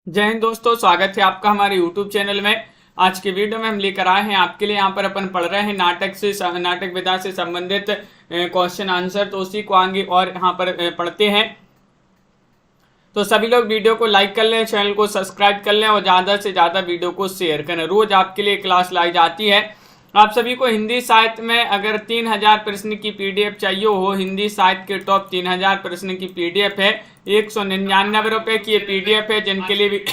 जय हिंद दोस्तों, स्वागत है आपका हमारे YouTube चैनल में। आज के वीडियो में हम लेकर आए हैं आपके लिए। यहाँ पर अपन पढ़ रहे हैं नाटक विधा से संबंधित क्वेश्चन आंसर। तो उसी को आगे और यहाँ पर पढ़ते हैं। तो सभी लोग वीडियो को लाइक कर लें, चैनल को सब्सक्राइब कर लें और ज़्यादा से ज़्यादा वीडियो को शेयर करें। रोज आपके लिए क्लास लाई जाती है। आप सभी को हिंदी साहित्य में अगर 3000 प्रश्न की PDF चाहिए हो, हिंदी साहित्य के टॉप 3000 प्रश्न की PDF है, 199 रुपये की ये PDF है। जिनके लिए भी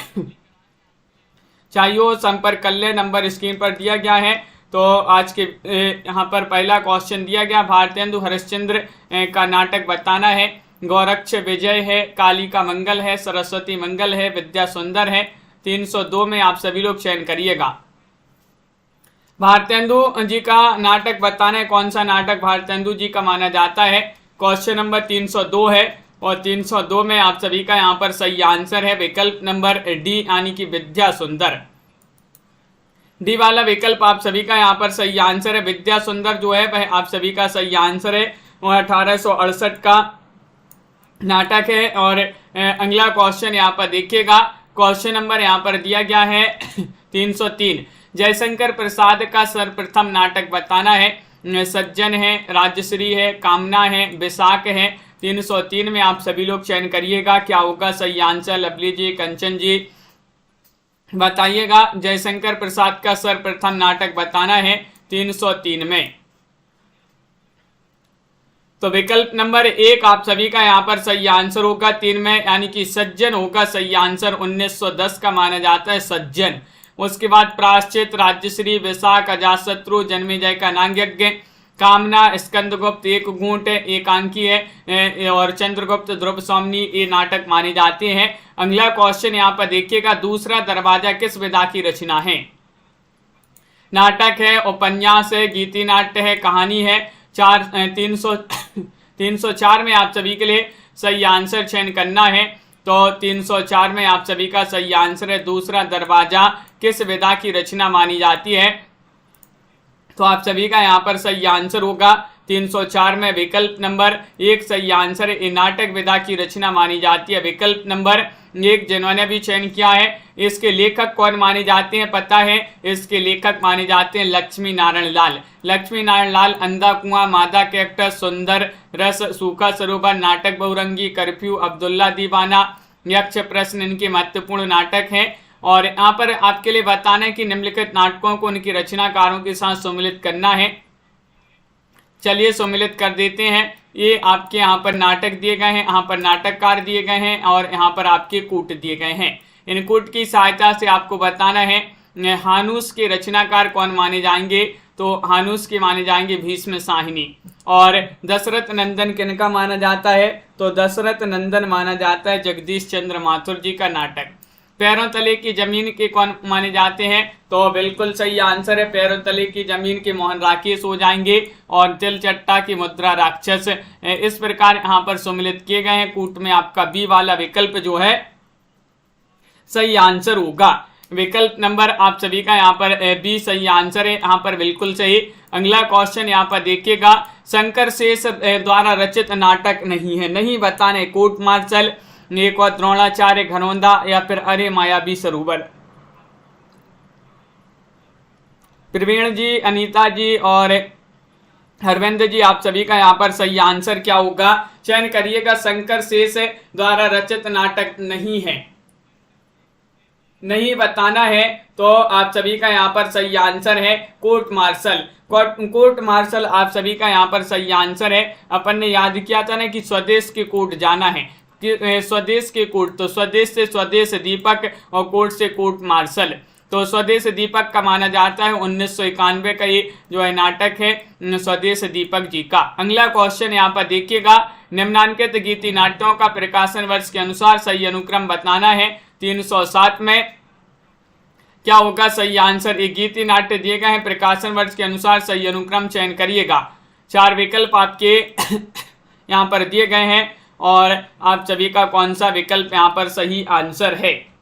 चाहिए हो संपर्क कर ले, नंबर स्क्रीन पर दिया गया है। तो आज के यहाँ पर पहला क्वेश्चन दिया गया, भारतेंदु हरिश्चंद्र का नाटक बताना है। गौरक्ष विजय है, काली का मंगल है, सरस्वती मंगल है, विद्या सुंदर है। 302 में आप सभी लोग चयन करिएगा। भारतेंदु जी का नाटक बताना है। कौन सा नाटक भारतेंदु जी का माना जाता है? क्वेश्चन नंबर 302 है और 302 में आप सभी का यहाँ पर सही आंसर है विकल्प नंबर डी, यानी कि विद्या सुंदर। डी वाला विकल्प आप सभी का यहाँ पर सही आंसर है। विद्या सुंदर जो है वह आप सभी का सही आंसर है और 1868 का नाटक है। और अगला क्वेश्चन यहाँ पर देखिएगा। क्वेश्चन नंबर यहाँ पर दिया गया है 303। जयशंकर प्रसाद का सर्वप्रथम नाटक बताना है। सज्जन है, राजश्री है, कामना है, विशाख है। 303 में आप सभी लोग चयन करिएगा। क्या होगा सही आंसर? लवली जी, कंचन जी बताइएगा। जयशंकर प्रसाद का सर्वप्रथम नाटक बताना है 303 में। तो विकल्प नंबर 1 आप सभी का यहाँ पर सही आंसर होगा 3 में, यानी कि सज्जन होगा सही आंसर। 1910 का माना जाता है सज्जन। उसके बाद प्रायश्चित, राजश्री, विशाख, अजातशत्रु, जन्मेजय का नागयज्ञ, कामना, स्कंदगुप्त, एक घूंट एकांकी है और चंद्रगुप्त, ध्रुव सौमनी ये नाटक माने जाते हैं। अगला क्वेश्चन यहाँ पर देखिएगा। दूसरा दरवाजा किस विधा की रचना है? नाटक है, उपन्यास है, गीति नाट्य है, कहानी है। 304 में आप सभी के लिए सही आंसर चयन करना है। तो 304 में आप सभी का सही आंसर है दूसरा दरवाजा किस विधा की रचना मानी जाती है। तो आप सभी का यहाँ पर सही आंसर होगा 304 में विकल्प नंबर 1 सही आंसर है। नाटक विधा की रचना मानी जाती है विकल्प नंबर 1। जिन्होंने भी चयन किया है, इसके लेखक कौन माने जाते हैं पता है? इसके लेखक माने जाते हैं लक्ष्मी नारायण लाल। लक्ष्मी नारायण लाल अंधा कुआं, मादा कैक्टस, सुंदर रस, सूखा सरोवर, नाटक बहुरंगी, कर्फ्यू, अब्दुल्ला दीवाना, यक्ष प्रश्न इनके महत्वपूर्ण नाटक हैं। और यहाँ पर आपके लिए बताना है कि निम्नलिखित नाटकों को उनकी रचनाकारों के साथ सम्मिलित करना है। चलिए सम्मिलित कर देते हैं। ये आपके यहाँ पर नाटक दिए गए हैं, यहाँ पर नाटककार दिए गए हैं और यहाँ पर आपके कूट दिए गए हैं। इन कूट की सहायता से आपको बताना है हानूस के रचनाकार कौन माने जाएंगे। तो हानूस के माने जाएंगे भीष्म साहिनी। और दशरथ नंदन किनका माना जाता है? तो दशरथ नंदन माना जाता है जगदीश चंद्र माथुर जी का नाटक। पैरों तले की जमीन के कौन माने जाते हैं? तो बिल्कुल सही आंसर है पैरों तले की जमीन के मोहन राकेश हो जाएंगे और तिलचट्टा की मुद्रा राक्षस। इस प्रकार यहाँ पर सम्मिलित किए गए हैं। कूट में आपका बी वाला विकल्प जो है सही आंसर होगा। विकल्प नंबर आप सभी का यहाँ पर बी सही आंसर है, यहाँ पर बिल्कुल सही। अगला क्वेश्चन यहाँ पर देखिएगा। शंकर शेष द्वारा रचित नाटक नहीं है, नहीं बताने। कोर्ट मार्शल, एक और द्रोणाचार्य, घनौंदा या फिर अरे मायावी सरोवर। प्रवीण जी, अनीता जी और हरविंद जी आप सभी का यहाँ पर सही आंसर क्या होगा? चयन करिएगा। शंकर शेष द्वारा रचित नाटक नहीं है, नहीं बताना है। तो आप सभी का यहाँ पर सही आंसर है कोर्ट मार्शल। कोर्ट मार्शल आप सभी का यहाँ पर सही आंसर है। अपन ने याद किया था ना कि स्वदेश के कोर्ट जाना है, कि स्वदेश के कोर्ट। तो स्वदेश से स्वदेश दीपक और कोर्ट से कोर्ट मार्शल। तो स्वदेश दीपक का माना जाता है 1991 का ये जो है नाटक है स्वदेश दीपक जी का। अगला क्वेश्चन यहाँ पर देखिएगा। निम्नांकित गीति नाट्यों का प्रकाशन वर्ष के अनुसार सही अनुक्रम बताना है। 307 में क्या होगा सही आंसर? ये गीति नाट्य दिए गए हैं, प्रकाशन वर्ष के अनुसार सही अनुक्रम चयन करिएगा। 4 विकल्प आपके यहाँ पर दिए गए हैं और आप सभी का कौन सा विकल्प यहाँ पर सही आंसर है?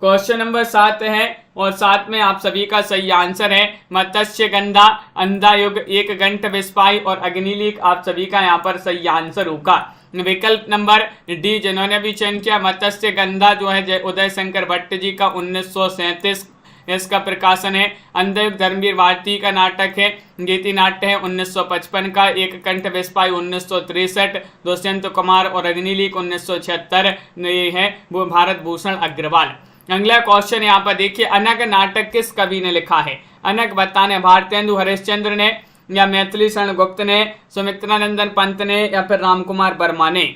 क्वेश्चन नंबर 7 है और 7 में आप सभी का सही आंसर है मत्स्य गंधा, अंधा युग, एक घंट विस्पाई और अग्निलीक। आप सभी का यहाँ पर सही आंसर होगा। विकल्प नंबर डी जिन्होंने भी चयन किया मत्स्य गंधा जो है उदय शंकर भट्ट जी का 1937 इसका प्रकाशन है। अंधयुग धर्मवीर भारती का नाटक है, गीति नाट्य है 1955 का। एक कंठ विस्पाई 1963, दुष्यंत कुमार और अग्निलीक 1976 ये है वो भारत भूषण अग्रवाल। अगला क्वेश्चन यहाँ पर देखिए, अनग नाटक किस कवि ने लिखा है? अनग बताने भारतेंदु हरिश्चंद्र ने या मैथिली शरण गुप्त ने, सुमित्रानंदन पंत ने या फिर रामकुमार वर्मा ने?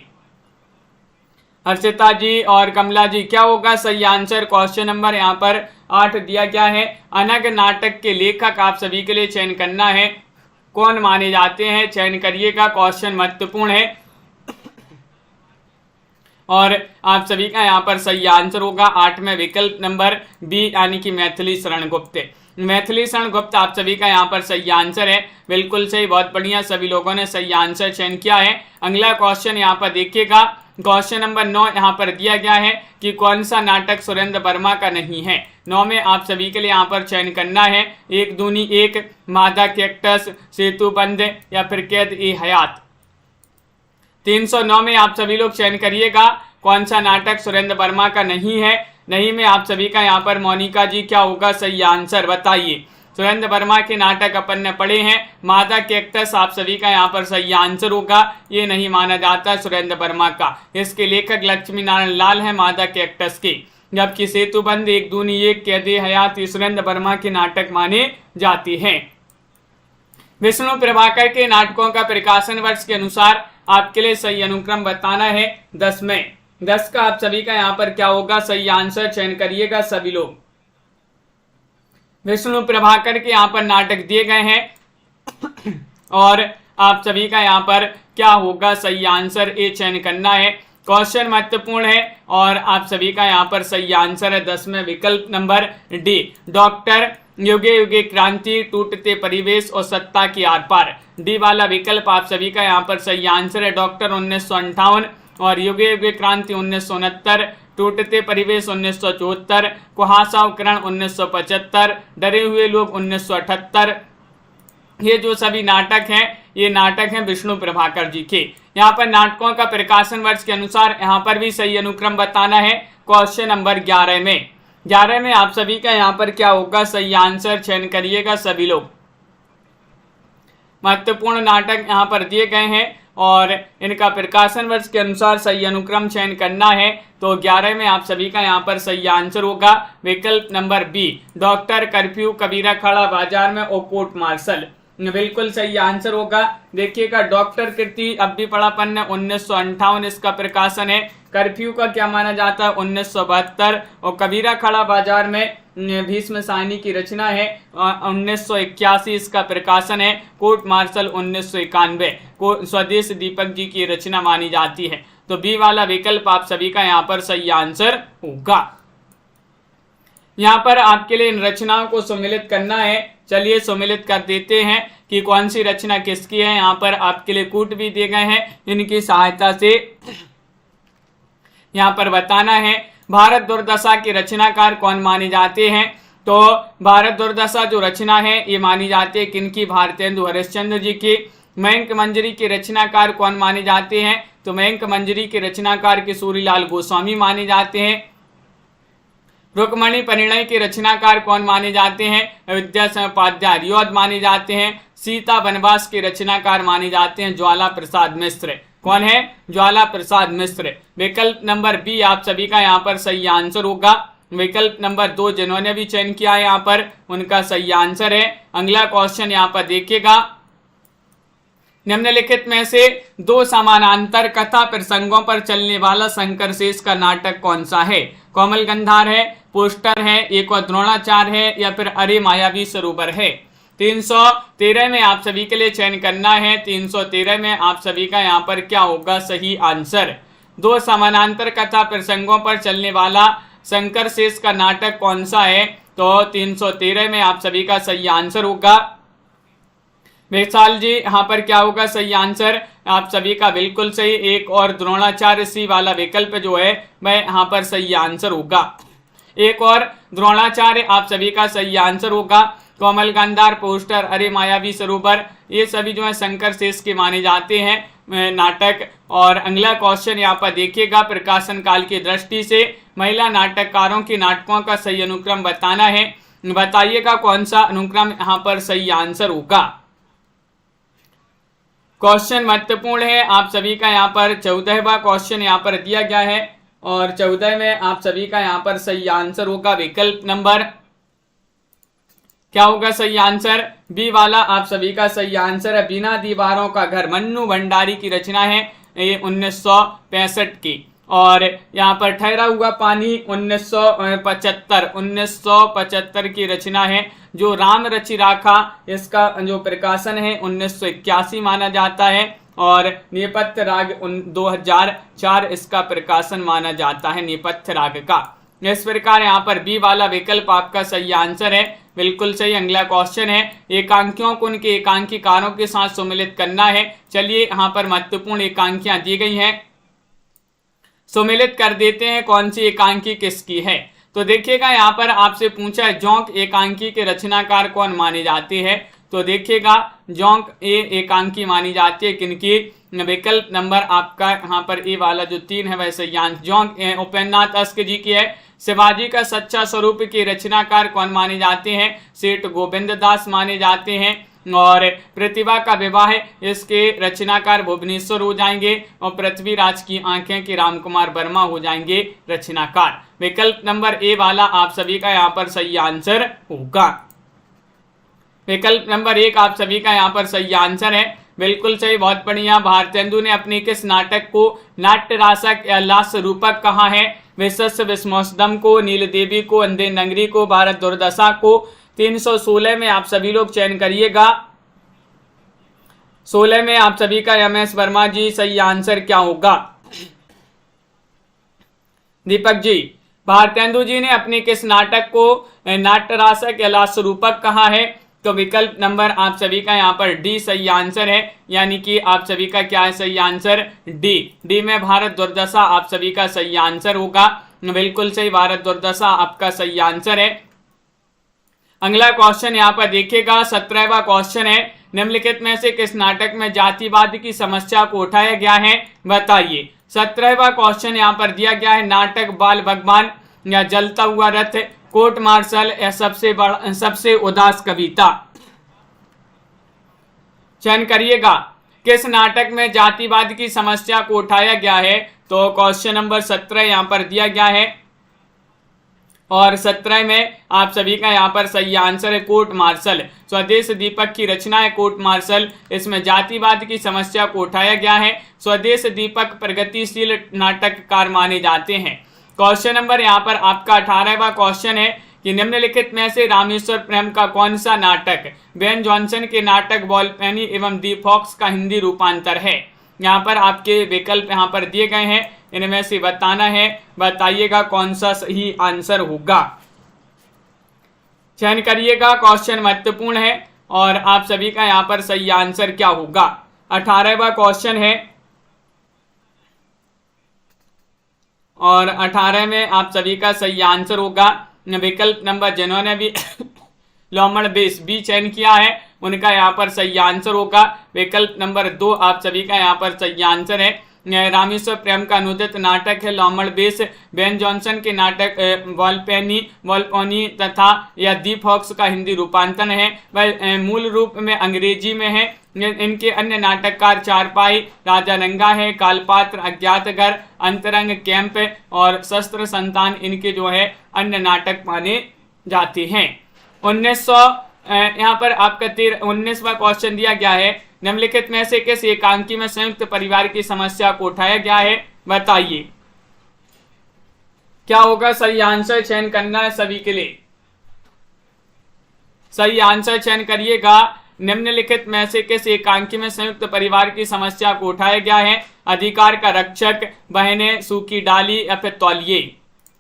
हर्षिता जी और कमला जी क्या होगा सही आंसर? क्वेश्चन नंबर यहाँ पर 8 दिया गया है। अनग नाटक के लेखक आप सभी के लिए चयन करना है, कौन माने जाते हैं? चयन करिएगा, क्वेश्चन महत्वपूर्ण है और आप सभी का यहाँ पर सही आंसर होगा 8 में विकल्प नंबर बी यानी कि मैथिली शरण गुप्त। मैथिली शरण गुप्त आप सभी का यहाँ पर सही आंसर है, बिल्कुल सही, बहुत बढ़िया, सभी लोगों ने सही आंसर चयन किया है। अगला क्वेश्चन यहाँ पर देखिएगा, क्वेश्चन नंबर 9 यहाँ पर दिया गया है कि कौन सा नाटक सुरेंद्र वर्मा का नहीं है? 9 में आप सभी के लिए यहाँ पर चयन करना है, एक दूनी एक, मादा कैक्टस, सेतुबंध या फिर कैद ए हयात। 309 में आप सभी लोग चयन करिएगा कौन सा नाटक सुरेंद्र वर्मा का नहीं है। नहीं में आप सभी का यहाँ पर मोनिका जी क्या होगा सही आंसर बताइए? सुरेंद्र वर्मा के नाटक अपन ने पढ़े हैं, मादा कैक्टस आप सभी का यहाँ पर सही आंसर होगा, ये नहीं माना जाता सुरेंद्र वर्मा का। इसके लेखक लक्ष्मी नारायण लाल है मादा कैक्टस के, जबकि सेतुबंध, एक दूनी एक, कैद ए हयात सुरेंद्र वर्मा के नाटक माने जाते हैं। विष्णु प्रभाकर के नाटकों का प्रकाशन वर्ष के अनुसार आपके लिए सही अनुक्रम बताना है 10 में। 10 का आप सभी का यहाँ पर क्या होगा सही आंसर? चयन करिएगा सभी लोग। विष्णु प्रभाकर के यहाँ पर नाटक दिए गए हैं और आप सभी का यहाँ पर क्या होगा सही आंसर? ए चयन करना है, क्वेश्चन महत्वपूर्ण है और आप सभी का यहाँ पर सही आंसर है 10 में विकल्प नंबर डी, डॉक्टर, युगे युगे क्रांति, टूटते परिवेश और सत्ता की आर पार। डी वाला विकल्प आप सभी का यहाँ पर सही आंसर है, डॉक्टर 1958 और युगे युगे क्रांति 1969, टूटते परिवेश 1974, कुहासा उपकरण 1975, डरे हुए लोग 1978। ये जो सभी नाटक हैं ये नाटक हैं विष्णु प्रभाकर जी के। यहाँ पर नाटकों का प्रकाशन वर्ष के अनुसार यहाँ पर भी सही अनुक्रम बताना है, क्वेश्चन नंबर 11 में। 11 में आप सभी का यहाँ पर क्या होगा सही आंसर? चयन करिएगा सभी लोग। महत्वपूर्ण नाटक यहाँ पर दिए गए हैं और इनका प्रकाशन वर्ष के अनुसार सही अनुक्रम चयन करना है, तो 11 में आप सभी का यहाँ पर सही आंसर होगा विकल्प नंबर बी, डॉक्टर, कर्फ्यू, कबीरा खड़ा बाजार में और कोर्ट मार्शल। बिल्कुल सही आंसर होगा। देखिएगा डॉक्टर कृति अब भी पढ़ा अपन ने 1958 इसका प्रकाशन है, कर्फ्यू का क्या माना जाता है 1972 और कबीरा खड़ा बाजार में भीष्म साहनी की रचना है 1981 इसका प्रकाशन है, कोर्ट मार्शल 1991 को स्वदेश दीपक जी की रचना मानी जाती है। तो बी वाला विकल्प आप सभी का यहाँ पर सही आंसर होगा। यहाँ पर आपके लिए इन रचनाओं को सम्मिलित करना है, चलिए सम्मिलित कर देते हैं कि कौन सी रचना किसकी है। यहाँ पर आपके लिए कूट भी दिए गए हैं, इनकी सहायता से यहाँ पर बताना है। भारत दुर्दशा के रचनाकार कौन माने जाते हैं? तो भारत दुर्दशा जो रचना है ये मानी जाती है किनकी? भारतेंदु हरिश्चंद्र जी की। मयंक मंजरी के रचनाकार कौन माने जाते हैं? तो मयंक मंजरी के रचनाकार किशोरीलाल गोस्वामी माने जाते हैं। रुक्मणी परिणय के रचनाकार कौन माने जाते हैं? विद्यासागर उपाध्याय रियोद माने जाते हैं। सीता वनवास के रचनाकार माने जाते हैं ज्वाला प्रसाद मिश्र। कौन है? ज्वाला प्रसाद मिश्र। विकल्प नंबर बी आप सभी का यहाँ पर सही आंसर होगा। विकल्प नंबर 2 जिन्होंने भी चयन किया है यहाँ पर उनका सही आंसर है। अगला क्वेश्चन यहाँ पर देखिएगा, निम्नलिखित में से 2 समानांतर कथा प्रसंगों पर चलने वाला शंकर शेष का नाटक कौन सा है? कोमल गंधार है, पोस्टर है, एक और द्रोणाचार्य है या फिर अरे मायावी सरोवर है। 313 में आप सभी के लिए चयन करना है। 313 में आप सभी का यहाँ पर क्या होगा सही आंसर? 2 समानांतर कथा प्रसंगों पर चलने वाला शंकर शेष का नाटक कौन सा है? तो 313 में आप सभी का सही आंसर होगा। वैशाल जी यहाँ पर क्या होगा सही आंसर? आप सभी का बिल्कुल सही, एक और द्रोणाचार्य सी वाला विकल्प जो है वह यहाँ पर सही आंसर होगा। एक और द्रोणाचार्य आप सभी का सही आंसर होगा। कोमल गंधार, पोस्टर, अरे मायावी सरोवर ये सभी जो है शंकर शेष के माने जाते हैं। नाटक। और अगला क्वेश्चन यहाँ पर देखिएगा, प्रकाशन काल की दृष्टि से महिला नाटककारों की नाटकों का सही अनुक्रम बताना है। बताइएगा कौन सा अनुक्रम यहाँ पर सही आंसर होगा। क्वेश्चन महत्वपूर्ण है आप सभी का। यहाँ पर 14वां क्वेश्चन यहाँ पर दिया गया है और 14 में आप सभी का यहाँ पर सही आंसर होगा विकल्प नंबर, क्या होगा सही आंसर? बी वाला आप सभी का सही आंसर है। बिना दीवारों का घर मन्नू भंडारी की रचना है, ये 1965 की। और यहाँ पर ठहरा हुआ पानी 1975 की रचना है। जो राम रचि राखा, इसका जो प्रकाशन है 1981 माना जाता है। और नेपथ्य राग 2004 इसका प्रकाशन माना जाता है, नेपथ्य राग का। इस प्रकार यहाँ पर बी वाला विकल्प आपका सही आंसर है, बिल्कुल सही। अगला क्वेश्चन है, एकांकियों को उनके एकांकीकारों के साथ सम्मिलित करना है। चलिए यहाँ पर महत्वपूर्ण एकांकियां दी गई हैं, सम्मिलित कर देते हैं कौन सी एकांकी किसकी है। तो देखिएगा यहाँ पर आपसे पूछा है जोंक एकांकी के रचनाकार कौन माने जाते हैं। तो देखिएगा जोंक एकांकी मानी जाती है किनकी? विकल्प नंबर आपका यहाँ पर ए वाला जो 3 है वैसे जोंक उपेन्द्रनाथ अस्क जी की है। शिवाजी का सच्चा स्वरूप के रचनाकार कौन माने जाते हैं? सेठ गोविंद दास माने जाते हैं। और प्रतिभा का विवाह इसके रचनाकार भुवनेश्वर हो जाएंगे। और पृथ्वीराज की आंखें के रामकुमार वर्मा हो जाएंगे रचनाकार। विकल्प नंबर ए वाला आप सभी का यहाँ पर सही आंसर होगा। विकल्प नंबर 1 आप सभी का यहाँ पर सही आंसर है, बिल्कुल सही, बहुत बढ़िया। भारतेंदु ने अपने किस नाटक को नाट्य रासक या लास्य रूपक कहा है? विशस्य विस्मोसदम को, नील देवी को, अंधे नगरी को, भारत दुर्दशा को। 316 में आप सभी लोग चयन करिएगा। 16 में आप सभी का MS वर्मा जी सही आंसर क्या होगा? दीपक जी, भारतेंदु जी ने अपने किस नाटक को नाट्य रासक या लास्य रूपक कहा है? तो विकल्प नंबर आप सभी का यहाँ पर डी सही आंसर है, यानी कि आप सभी का क्या है सही आंसर? डी में भारत दुर्दशा आप सभी का सही आंसर होगा, बिल्कुल सही, भारत दुर्दशा आपका सही आंसर है। अगला क्वेश्चन यहाँ पर देखिएगा, 17वां क्वेश्चन है, निम्नलिखित में से किस नाटक में जातिवाद की समस्या को उठाया गया है? बताइए। 17वां क्वेश्चन यहाँ पर दिया गया है, नाटक बाल भगवान या जलता हुआ रथ, कोर्ट मार्शल या सबसे उदास कविता। चयन करिएगा किस नाटक में जातिवाद की समस्या को उठाया गया है। तो क्वेश्चन नंबर 17 यहाँ पर दिया गया है और 17 में आप सभी का यहाँ पर सही आंसर है कोर्ट मार्शल। स्वदेश दीपक की रचना है कोर्ट मार्शल, इसमें जातिवाद की समस्या को उठाया गया है। स्वदेश दीपक प्रगतिशील नाटककार माने जाते हैं। क्वेश्चन नंबर यहाँ पर आपका 18वां क्वेश्चन है कि निम्नलिखित में से रामेश्वर प्रेम का कौन सा नाटक बेन जॉनसन के नाटक वॉलपेनी एवं दी फॉक्स का हिंदी रूपांतर है। यहाँ पर आपके विकल्प यहाँ पर दिए गए हैं, इनमें से बताना है, बताइएगा कौन सा सही आंसर होगा। चयन करिएगा, क्वेश्चन महत्वपूर्ण है और आप सभी का यहाँ पर सही आंसर क्या होगा। 18वां क्वेश्चन है और 18 में आप सभी का सही आंसर होगा विकल्प नंबर, जिन्होंने भी लॉमड़ बेस बी चयन किया है उनका यहाँ पर सही आंसर होगा विकल्प नंबर 2 आप सभी का यहाँ पर सही आंसर है। रामेश्वर प्रेम का अनुदित नाटक है लॉमड़ बेस, बेन जॉनसन के नाटक वॉलपेनी तथा या दी फॉक्स का हिंदी रूपांतरण है, वह मूल रूप में अंग्रेजी में है। इनके अन्य नाटककार चारपाई, राजा रंगा है, कालपात्र, अज्ञात घर, अंतरंग, कैंप और शस्त्र संतान इनके जो है अन्य नाटक माने जाते हैं। 1900 यहाँ पर आपका 19वां क्वेश्चन दिया गया है, निम्नलिखित में से किस एकांकी में संयुक्त परिवार की समस्या को उठाया गया है? बताइए क्या होगा सही आंसर। चयन करना है सभी के लिए, सही आंसर चयन करिएगा। निम्नलिखित में से किस एकांकी में संयुक्त परिवार की समस्या को उठाया गया है? अधिकार का रक्षक, बहनें, सूखी डाली या फिर तौलिए।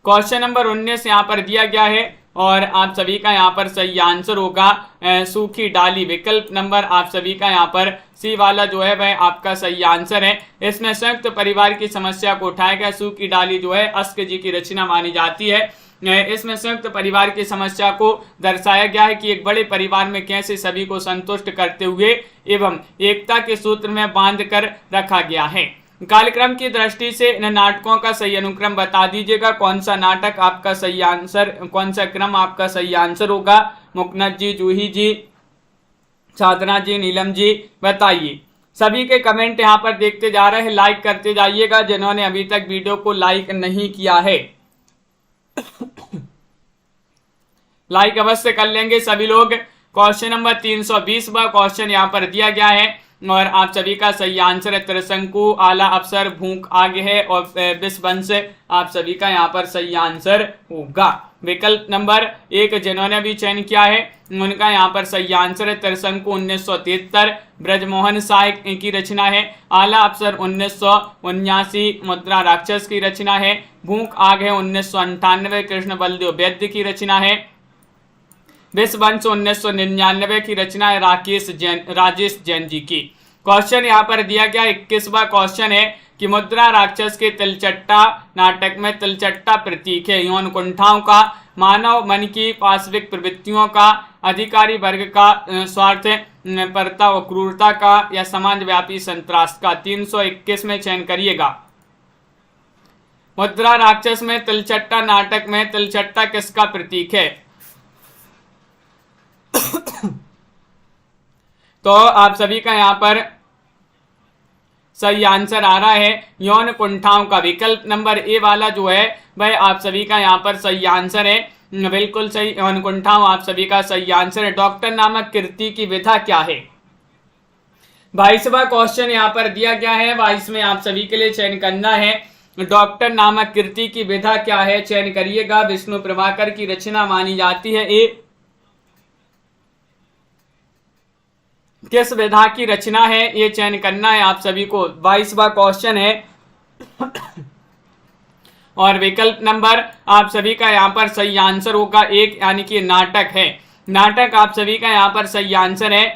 क्वेश्चन नंबर 19 यहाँ पर दिया गया है और आप सभी का यहाँ पर सही आंसर होगा सूखी डाली। विकल्प नंबर आप सभी का यहाँ पर सी वाला जो है वह आपका सही आंसर है। इसमें संयुक्त परिवार की समस्या को उठाया गया। सूखी डाली जो है अस्क जी की रचना मानी जाती है इसमें संयुक्त परिवार की समस्या को दर्शाया गया है कि एक बड़े परिवार में कैसे सभी को संतुष्ट करते हुए एवं एकता के सूत्र में बांध कर रखा गया है। कार्यक्रम की दृष्टि से इन नाटकों का सही अनुक्रम बता दीजिएगा। कौन सा नाटक आपका सही आंसर, कौन सा क्रम आपका सही आंसर होगा? मुकनद जी, जूही जी, साधना जी, नीलम जी, बताइए। सभी के कमेंट यहाँ पर देखते जा रहे हैं, लाइक करते जाइएगा जिन्होंने अभी तक वीडियो को लाइक नहीं किया है। लाइक अवश्य कर लेंगे सभी लोग। क्वेश्चन नंबर 320 क्वेश्चन यहाँ पर दिया गया है और आप सभी का सही आंसर है त्रिशंकु, आला अफसर, भूख आगे है और विषवंश आप सभी का यहाँ पर सही आंसर होगा। विकल्प नंबर 1 जिन्होंने भी चयन किया है उनका यहाँ पर सही आंसर है त्रिशंकु 1973, ब्रजमोहन साय की रचना है। आला अफसर 1979, मुद्रा राक्षस की रचना है। भूख आग है 1998, कृष्ण बलदेव वैद्य की रचना है। विषवंश 1999 की रचना है राजेश जैन जी की। क्वेश्चन यहाँ पर दिया गया 21वां क्वेश्चन है कि मुद्रा राक्षस के तिलचट्टा नाटक में तिलचट्टा प्रतीक है यौन कुंठाओं का, मानव मन की पाशविक प्रवृत्तियों का, अधिकारी वर्ग का स्वार्थ परता व क्रूरता का, या समाज व्यापी संत्रास का। 321 में चयन करिएगा। मुद्रा राक्षस में तिलचट्टा नाटक में तिलचट्टा किसका प्रतीक है? तो आप सभी का यहाँ पर सही आंसर आ रहा है यौन कुंठाओं का। विकल्प नंबर ए वाला जो है वह आप सभी का यहाँ पर सही आंसर है, बिल्कुल सही, यौन कुंठाओं आप सभी का सही आंसर है। डॉक्टर नामक कृति की विधा क्या है? 22वां क्वेश्चन यहाँ पर दिया गया है, 22 में आप सभी के लिए चयन करना है। डॉक्टर नामक कृति की विधा क्या है? चयन करिएगा। विष्णु प्रभाकर की रचना मानी जाती है। ए किस विधा की रचना है? ये चयन करना है आप सभी को। 22वां क्वेश्चन है और विकल्प नंबर आप सभी का यहाँ पर सही आंसर होगा 1, यानी कि नाटक है। नाटक आप सभी का यहाँ पर सही आंसर है।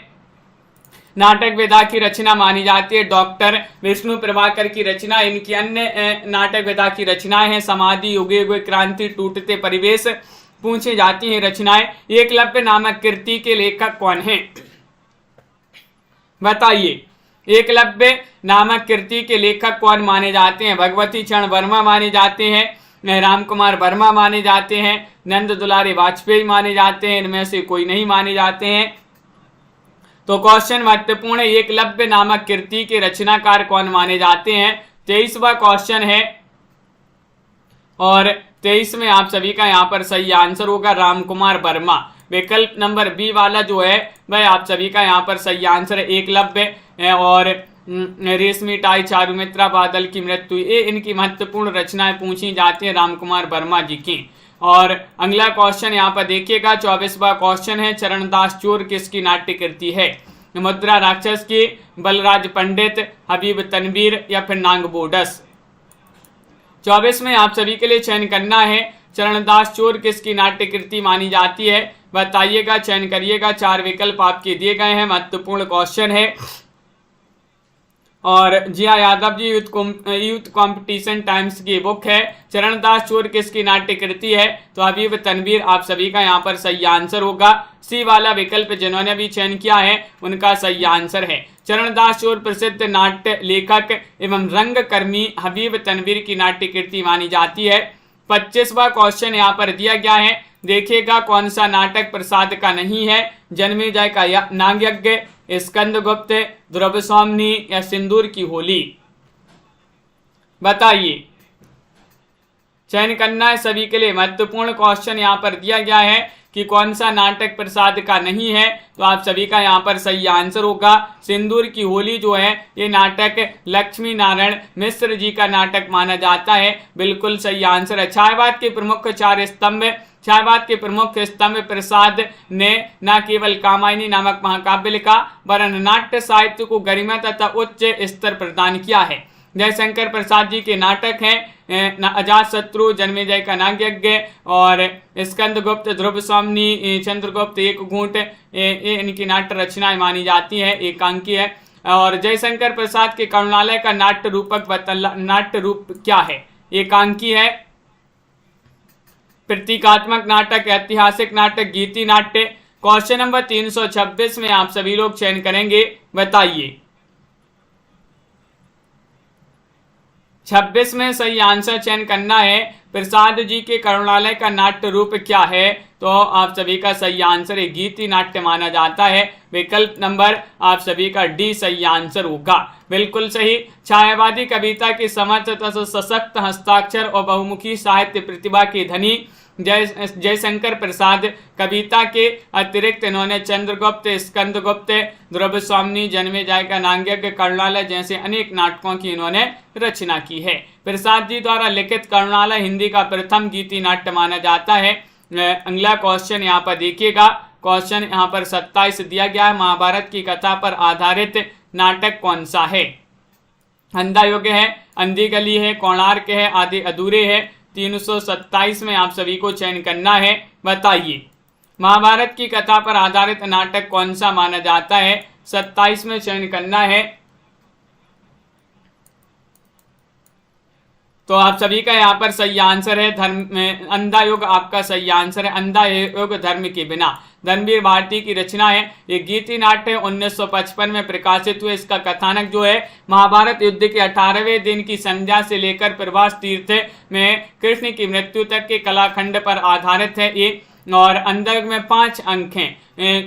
नाटक विधा की रचना मानी जाती है डॉक्टर विष्णु प्रभाकर की रचना। इनकी अन्य नाटक विधा की रचनाएं हैं समाधि, युगे युगे, क्रांति, टूटते परिवेश पूछी जाती हैं रचनाएं। एकलव्य नामक कृति के लेखक कौन है? बताइए। एकलव्य नामक कृति के लेखक कौन माने जाते हैं? भगवती चरण वर्मा माने जाते हैं, राम कुमार वर्मा माने जाते हैं, नंद दुलारे वाजपेयी माने जाते हैं, इनमें से कोई नहीं माने जाते हैं। तो क्वेश्चन महत्वपूर्ण है, एकलव्य नामक कृति के रचनाकार कौन माने जाते हैं? 23वां क्वेश्चन है और 23 में आप सभी का यहाँ पर सही आंसर होगा राम कुमार वर्मा। विकल्प नंबर बी वाला जो है वह आप सभी का यहाँ पर सही आंसर है एकलव्य और रेशमी टाई, चारुमित्रा, बादल की मृत्यु, ये इनकी महत्वपूर्ण रचनाएं पूछी जाती हैं राम कुमार वर्मा जी की। और अगला क्वेश्चन यहाँ पर देखिएगा 24वां क्वेश्चन है, चरणदास चोर किसकी नाट्य कृति है? मुद्रा राक्षस की, बलराज पंडित, हबीब तनवीर या फिर नांग बोडस। 24 में आप सभी के लिए चयन करना है चरणदास चोर किसकी नाट्य कृति मानी जाती है? बताइएगा, चयन करिएगा। 4 विकल्प आपके दिए गए हैं, महत्वपूर्ण क्वेश्चन है। और जिया Yadav ji youth competition times की बुक है। चरणदास चोर किसकी नाट्य कृति है? तो हबीब तनवीर आप सभी का यहाँ पर सही आंसर होगा। सी वाला विकल्प जिन्होंने भी चयन किया है उनका सही आंसर है। चरणदास चोर प्रसिद्ध नाट्य लेखक एवं रंगकर्मी हबीब तनवीर की नाट्य कृति मानी जाती है। 25वां क्वेश्चन यहाँ पर दिया गया है, देखिएगा कौन सा नाटक प्रसाद का नहीं है? जन्मेजय का नागयज्ञ, स्कंदगुप्त, ध्रुव स्वामिनी या सिंदूर की होली। बताइए, चयन करना है सभी के लिए। महत्वपूर्ण क्वेश्चन यहाँ पर दिया गया है कि कौन सा नाटक प्रसाद का नहीं है, तो आप सभी का यहाँ पर सही आंसर होगा सिंदूर की होली जो है ये नाटक लक्ष्मी नारायण मिश्र जी का नाटक माना जाता है। बिल्कुल सही आंसर है। छायावाद के प्रमुख 4 स्तंभ, छायावाद के प्रमुख स्तंभ प्रसाद ने न केवल कामायनी नामक महाकाव्य लिखा वरन नाट्य साहित्य को गरिमा तथा उच्च स्तर प्रदान किया है। जयशंकर प्रसाद जी के नाटक हैं अजात शत्रु, जन्मेजय का नागयज्ञ और स्कंदगुप्त, ध्रुव स्वामिनी, चंद्रगुप्त, एक घूंट, ये इनकी नाट्य रचनाएं मानी जाती है, एकांकी है। और जयशंकर प्रसाद के करुणालय का नाट्य रूप क्या है? एकांकी है। प्रतीकात्मक नाटक, ऐतिहासिक नाटक, गीति नाट्य। क्वेश्चन नंबर 326 में आप सभी लोग चयन करेंगे, बताइए। 26 में सही आंसर चयन करना है। प्रसाद जी के करुणालय का नाट्य रूप क्या है? तो आप सभी का सही आंसर है गीति नाट्य माना जाता है। विकल्प नंबर आप सभी का डी सही आंसर होगा, बिल्कुल सही। छायावादी कविता की समर्थ तथा सशक्त हस्ताक्षर और बहुमुखी साहित्य प्रतिभा के धनी जयशंकर प्रसाद, कविता के अतिरिक्त इन्होंने चंद्रगुप्त, स्कंदगुप्त, ध्रुवस्वामिनी, जन्मेजय का नाट्यज्ञ, करुणालय जैसे अनेक नाटकों की इन्होंने रचना की है। प्रसाद जी द्वारा लिखित करुणालय हिंदी का प्रथम गीति नाट्य माना जाता है। अगला क्वेश्चन यहाँ पर देखिएगा, क्वेश्चन यहाँ पर 27 दिया गया है। महाभारत की कथा पर आधारित नाटक कौन सा है? अंधा युग है, अंधी गली है, कोणार्क है, आधे अधूरे है। 327 में आप सभी को चयन करना है, बताइए। महाभारत की कथा पर आधारित नाटक कौन सा माना जाता है? 27 में चयन करना है। तो आप सभी का यहाँ पर सही आंसर है धर्म, अंधा युग आपका सही आंसर है। अंधा युग धर्म के बिना, धर्मवीर भारती की रचना है। ये गीति नाट्य 1955 में प्रकाशित हुए। इसका कथानक जो है महाभारत युद्ध के 18वें दिन की संध्या से लेकर प्रभास तीर्थ में कृष्ण की मृत्यु तक के कलाखंड पर आधारित है ये। और अंदर में 5 अंक हैं।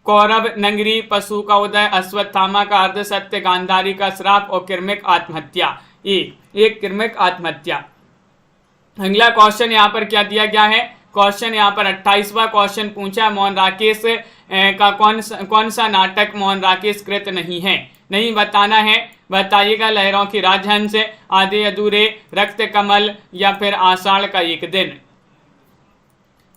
कौरव नगरी, पशु का उदय, अश्वत्थामा का अर्धसत्य, गांधारी का श्राप और किर्मिक आत्महत्या। एक किर्मिक आत्महत्या। अगला क्वेश्चन यहाँ पर क्या दिया गया है? क्वेश्चन यहाँ पर 28वां क्वेश्चन पूछा, मोहन राकेश का कौन सा नाटक मोहन राकेश कृत नहीं है? नहीं बताना है, बताइएगा। लहरों की राजहंस, आधे अधूरे, रक्त कमल या फिर आषाढ़ का एक दिन।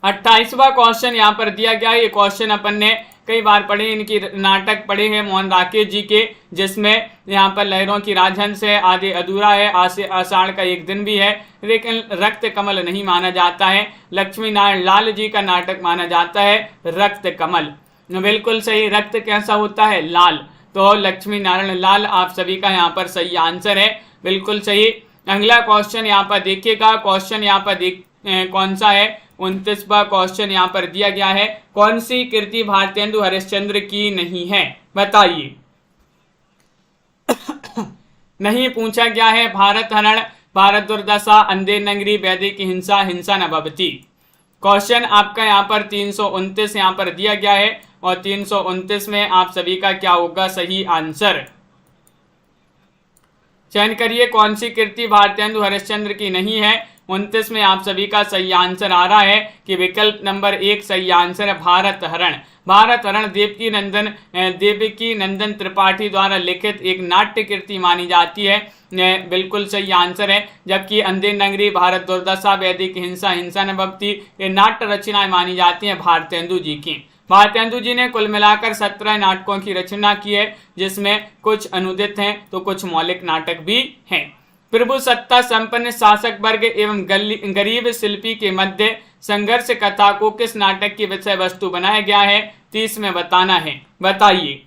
28वां क्वेश्चन यहाँ पर दिया गया है। ये क्वेश्चन अपन ने कई बार पढ़े, इनकी नाटक पढ़े हैं मोहन राकेश जी के, जिसमें यहाँ पर लहरों की राजहंस है, आधे अधूरा है, आषाढ़ का एक दिन भी है, लेकिन रक्त कमल नहीं माना जाता है। लक्ष्मी नारायण लाल जी का नाटक माना जाता है रक्त कमल। बिल्कुल सही। रक्त कैसा होता है? लाल। तो लक्ष्मी नारायण लाल आप सभी का यहाँ पर सही आंसर है, बिल्कुल सही। अगला क्वेश्चन यहाँ पर देखिएगा, क्वेश्चन यहाँ पर कौन सा है? 29वां क्वेश्चन यहाँ पर दिया गया है। कौन सी कृति भारतेंदु हरिश्चंद्र की नहीं है? बताइए। नहीं पूछा गया है। भारत हरण, भारत दुर्दशा, अंधे नगरी, वैदिक हिंसा, हिंसा न भवति। क्वेश्चन आपका यहाँ पर 329 यहाँ पर दिया गया है और 329 में आप सभी का क्या होगा सही आंसर? चयन करिए कौन सी कृति भारतेंदु हरिश्चंद्र की नहीं है। 29 में आप सभी का सही आंसर आ रहा है कि विकल्प नंबर 1 सही आंसर है भारत हरण। भारत हरण देवकी नंदन त्रिपाठी द्वारा लिखित एक नाट्य कृति मानी जाती है, बिल्कुल सही आंसर है। जबकि अंधे नगरी, भारत दुर्दशा, वैदिक हिंसा, हिंसा न भवति ये नाट्य रचनाएं मानी जाती हैं भारतेंदु जी की। भारतेंदु जी ने कुल मिलाकर 17 नाटकों की रचना की है, जिसमें कुछ अनुदित हैं तो कुछ मौलिक नाटक भी हैं। प्रभु सत्ता संपन्न शासक वर्ग एवं गरीब शिल्पी के मध्य संघर्ष कथा को किस नाटक की विषय वस्तु बनाया गया है? 30 में बताना है, बताइए।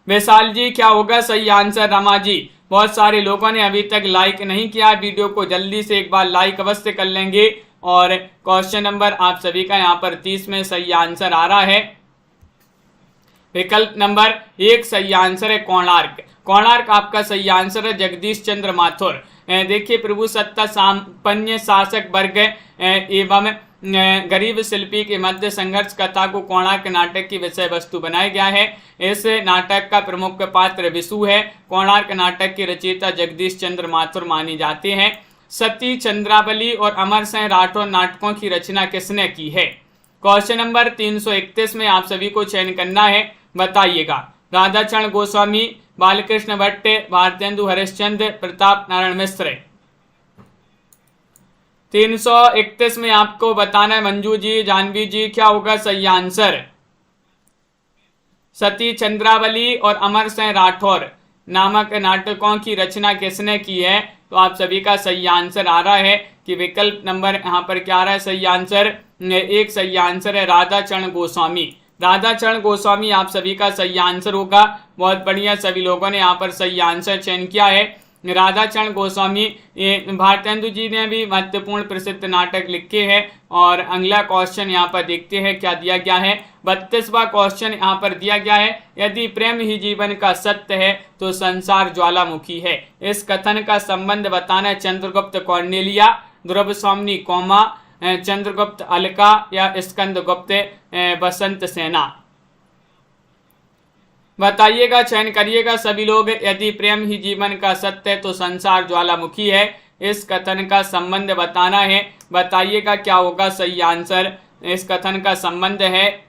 वैशाल जी क्या होगा सही आंसर? रमा जी। बहुत सारे लोगों ने अभी तक लाइक नहीं किया, वीडियो को जल्दी से एक बार लाइक अवश्य कर लेंगे। और क्वेश्चन नंबर आप सभी का यहाँ पर 30 में सही आंसर आ रहा है। विकल्प नंबर 1 सही आंसर है कोणार्क। कोणार्क आपका सही आंसर है। जगदीश चंद्र माथुर। देखिए, प्रभु सत्ता संपन्न शासक वर्ग एवं गरीब शिल्पी के मध्य संघर्ष कथा को कोणार्क नाटक की विषय वस्तु बनाया गया है। इस नाटक का प्रमुख पात्र विशु है। कोणार्क नाटक के रचयिता जगदीश चंद्र माथुर माने जाते हैं। सती, चंद्रावली और अमर सिंह राठौर नाटकों की रचना किसने की है? क्वेश्चन नंबर 331 में आप सभी को चयन करना है, बताइएगा। राधाचरण गोस्वामी, बालकृष्ण भट्ट, भारतेंदु हरिश्चंद्र, प्रताप नारायण मिश्र। 331 में आपको बताना है मंजू जी, जानवी जी क्या होगा सही आंसर? सती, चंद्रावली और अमर सिंह राठौर नामक नाटकों की रचना किसने की है? तो आप सभी का सही आंसर आ रहा है कि विकल्प नंबर यहाँ पर क्या आ रहा है सही आंसर? 1 सही आंसर है राधाचरण गोस्वामी। राधाचरण गोस्वामी आप सभी का सही आंसर होगा। बहुत बढ़िया, सभी लोगों ने यहाँ पर सही आंसर चयन किया है। राधाचरण गोस्वामी, भारतेंदु जी ने भी महत्वपूर्ण प्रसिद्ध नाटक लिखे हैं। और अगला क्वेश्चन यहाँ पर देखते हैं क्या दिया गया है। 32वां क्वेश्चन यहाँ पर दिया गया है, यदि प्रेम ही जीवन का सत्य है तो संसार ज्वालामुखी है। इस कथन का संबंध बताना है चंद्रगुप्त कौंडिल्या, ध्रुव स्वामी कौमा, चंद्रगुप्त अलका या स्कंदगुप्त बसंत सेना। बताइएगा, चयन करिएगा सभी लोग। यदि प्रेम ही जीवन का सत्य है तो संसार ज्वालामुखी है, इस कथन का संबंध बताना है। बताइएगा क्या होगा सही आंसर। इस कथन का संबंध है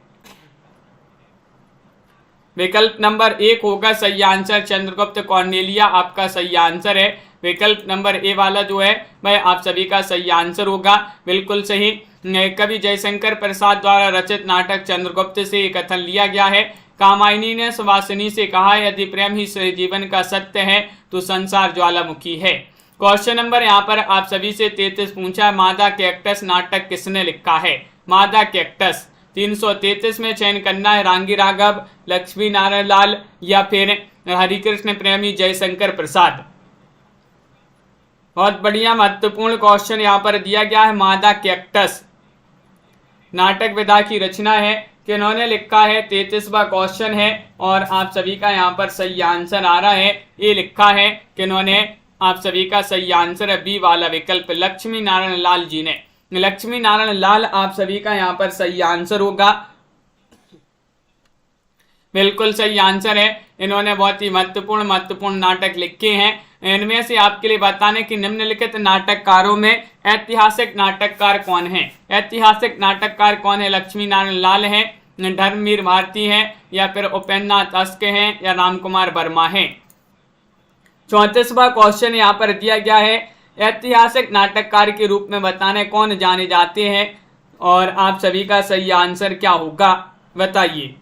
विकल्प नंबर 1 होगा सही आंसर, चंद्रगुप्त कौंडिल्या आपका सही आंसर है। विकल्प नंबर ए वाला जो है वह आप सभी का सही आंसर होगा, बिल्कुल सही। कवि जयशंकर प्रसाद द्वारा रचित नाटक चंद्रगुप्त से ये कथन लिया गया है। कामायनी ने सुवासिनी से कहा, यदि प्रेम ही जीवन का सत्य है तो संसार ज्वालामुखी है। क्वेश्चन नंबर यहाँ पर आप सभी से 33 पूछा है, मादा कैक्टस नाटक किसने लिखा है। मादा कैक्टस 333 में चयन करना है, रांगी राघव, लक्ष्मी नारायण लाल या फिर हरिकृष्ण प्रेमी जयशंकर प्रसाद। बहुत बढ़िया महत्वपूर्ण क्वेश्चन यहाँ पर दिया गया है। मादा कैक्टस नाटक विधा की रचना है, किन्होंने लिखा है, 33वां क्वेश्चन है और आप सभी का यहाँ पर सही आंसर आ रहा है। ये लिखा है किन्होंने, आप सभी का सही आंसर है बी वाला विकल्प, लक्ष्मी नारायण लाल जी ने। लक्ष्मी नारायण लाल आप सभी का यहाँ पर सही आंसर होगा, बिल्कुल सही आंसर है। इन्होंने बहुत ही महत्वपूर्ण नाटक लिखे हैं। इनमें से आपके लिए बताने कि निम्नलिखित नाटककारों में ऐतिहासिक नाटककार कौन है। ऐतिहासिक नाटककार कौन है, लक्ष्मी नारायण लाल हैं, धर्मवीर भारती हैं या फिर उपेन्द्रनाथ अस्क हैं या रामकुमार वर्मा हैं। 34वां क्वेश्चन यहाँ पर दिया गया है, ऐतिहासिक नाटककार के रूप में बताने कौन जाने जाते हैं और आप सभी का सही आंसर क्या होगा बताइए।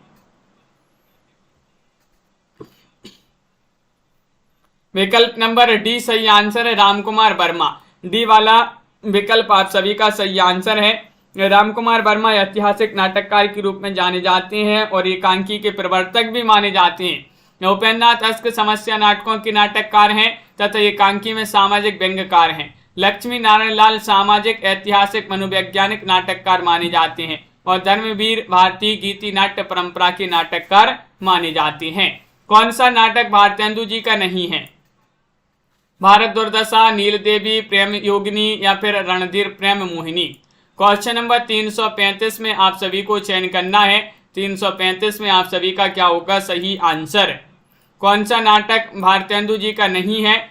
विकल्प नंबर डी सही आंसर है, रामकुमार वर्मा। डी वाला विकल्प आप सभी का सही आंसर है। रामकुमार वर्मा ऐतिहासिक नाटककार के रूप में जाने जाते हैं और एकांकी के प्रवर्तक भी माने जाते हैं। उपेन्द्रनाथ अस्क समस्या नाटकों के नाटककार हैं तथा एकांकी में सामाजिक व्यंग्यकार हैं। लक्ष्मी नारायण लाल सामाजिक ऐतिहासिक मनोवैज्ञानिक नाटककार माने जाते हैं और धर्मवीर भारती गीति नाट्य परंपरा के नाटककार माने जाते हैं। कौन सा नाटक भारतेंदु जी का नहीं है। भारत दुर्दशा, नील देवी, प्रेम योगिनी या फिर रणधीर प्रेम मोहिनी। क्वेश्चन नंबर 335 में आप सभी को चयन करना है। 335 में आप सभी का क्या होगा सही आंसर। कौन सा नाटक भारतेंदु जी का नहीं है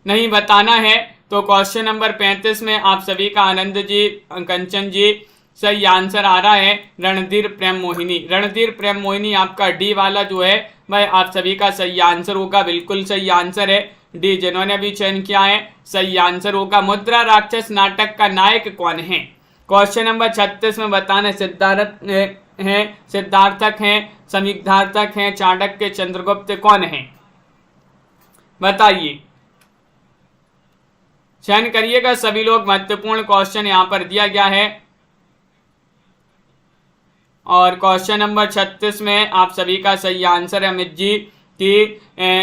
नहीं बताना है तो क्वेश्चन नंबर 35 में आप सभी का आनंद जी, कंचन जी सही आंसर आ रहा है रणधीर प्रेम मोहिनी। रणधीर प्रेम मोहिनी आपका डी वाला जो है वह आप सभी का सही आंसर होगा, बिल्कुल सही आंसर है डी। जिन्होंने भी चयन किया है सही आंसर होगा। मुद्रा राक्षस नाटक का नायक कौन है। क्वेश्चन नंबर 36 में बताना, सिद्धार्थक हैं, समीक्षार्थक हैं, चाणक्य, चंद्रगुप्त कौन है बताइए। चयन करिएगा सभी लोग, महत्वपूर्ण क्वेश्चन यहाँ पर दिया गया है। और क्वेश्चन नंबर 36 में आप सभी का सही आंसर है अमित जी कि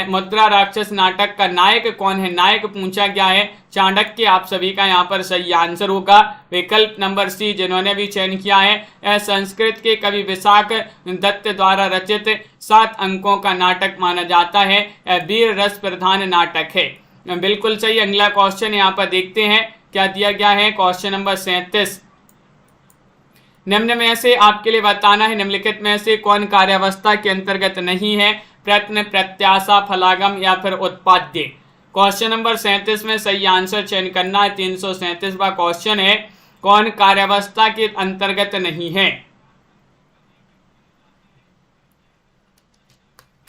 मुद्रा राक्षस नाटक का नायक कौन है। नायक पूछा गया है चाणक्य, आप सभी का यहाँ पर सही आंसर होगा विकल्प नंबर सी। जिन्होंने भी चयन किया है, संस्कृत के कवि विशाख दत्त द्वारा रचित 7 अंकों का नाटक माना जाता है, वीर रस प्रधान नाटक है, बिल्कुल सही। अगला क्वेश्चन यहाँ पर देखते हैं क्या दिया गया है। क्वेश्चन नंबर 37, निम्न में से आपके लिए बताना है, निम्नलिखित में से कौन कार्यावस्था के अंतर्गत नहीं है। प्रयत्न, प्रत्याशा, फलागम या फिर उत्पाद्य। क्वेश्चन नंबर 37 में सही आंसर चयन करना है। 337वां क्वेश्चन है, कौन कार्यावस्था के अंतर्गत नहीं है।